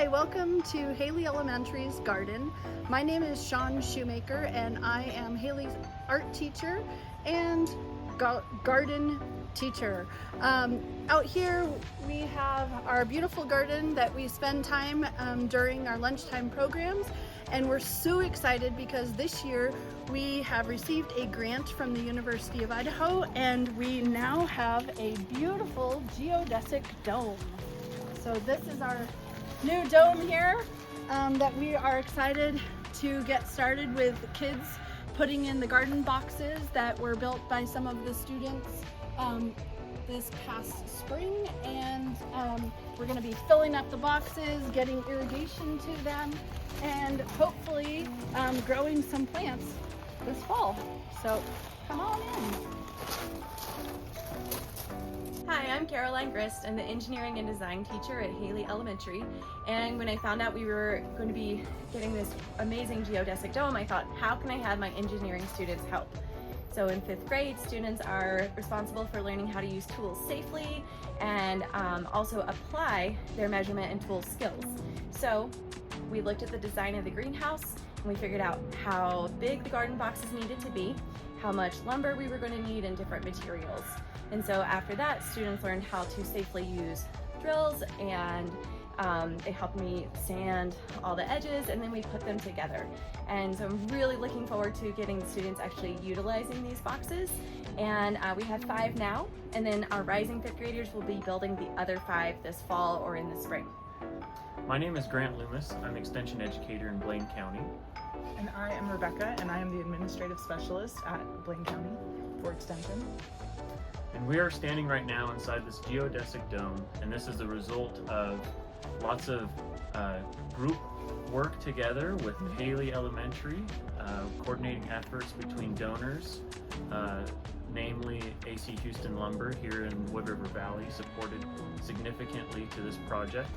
Hi, welcome to Hailey Elementary's garden. My name is Sean Shoemaker and I am Hailey's art teacher and garden teacher. Out here we have our beautiful garden that we spend time during our lunchtime programs, and we're so excited because this year we have received a grant from the University of Idaho and we now have a beautiful geodesic dome. So this is our new dome here that we are excited to get started with kids putting in the garden boxes that were built by some of the students this past spring, and we're going to be filling up the boxes, getting irrigation to them, and hopefully growing some plants this fall. So come on in. Hi, I'm Caroline Grist. I'm the engineering and design teacher at Hailey Elementary. And when I found out we were going to be getting this amazing geodesic dome, I thought, how can I have my engineering students help? So in 5th grade, students are responsible for learning how to use tools safely and also apply their measurement and tool skills. So we looked at the design of the greenhouse and we figured out how big the garden boxes needed to be, how much lumber we were going to need, and different materials. And so after that, students learned how to safely use drills, and they helped me sand all the edges, and then we put them together. And so I'm really looking forward to getting the students actually utilizing these boxes. And we have 5 now, and then our rising 5th graders will be building the other 5 this fall or in the spring. My name is Grant Loomis. I'm Extension Educator in Blaine County. And I am Rebecca, and I am the Administrative Specialist at Blaine County for Extension. And we are standing right now inside this geodesic dome, and this is the result of lots of group work together with Hailey Elementary, coordinating efforts between donors, namely AC Houston Lumber here in Wood River Valley, supported significantly to this project.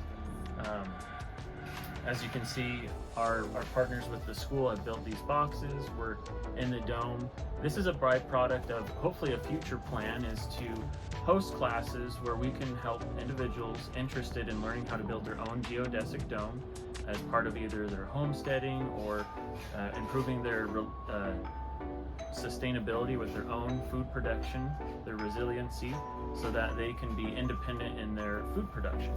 As you can see, our partners with the school have built these boxes. We're in the dome. This is a byproduct of hopefully a future plan is to host classes where we can help individuals interested in learning how to build their own geodesic dome as part of either their homesteading or improving their sustainability with their own food production, their resiliency, so that they can be independent in their food production.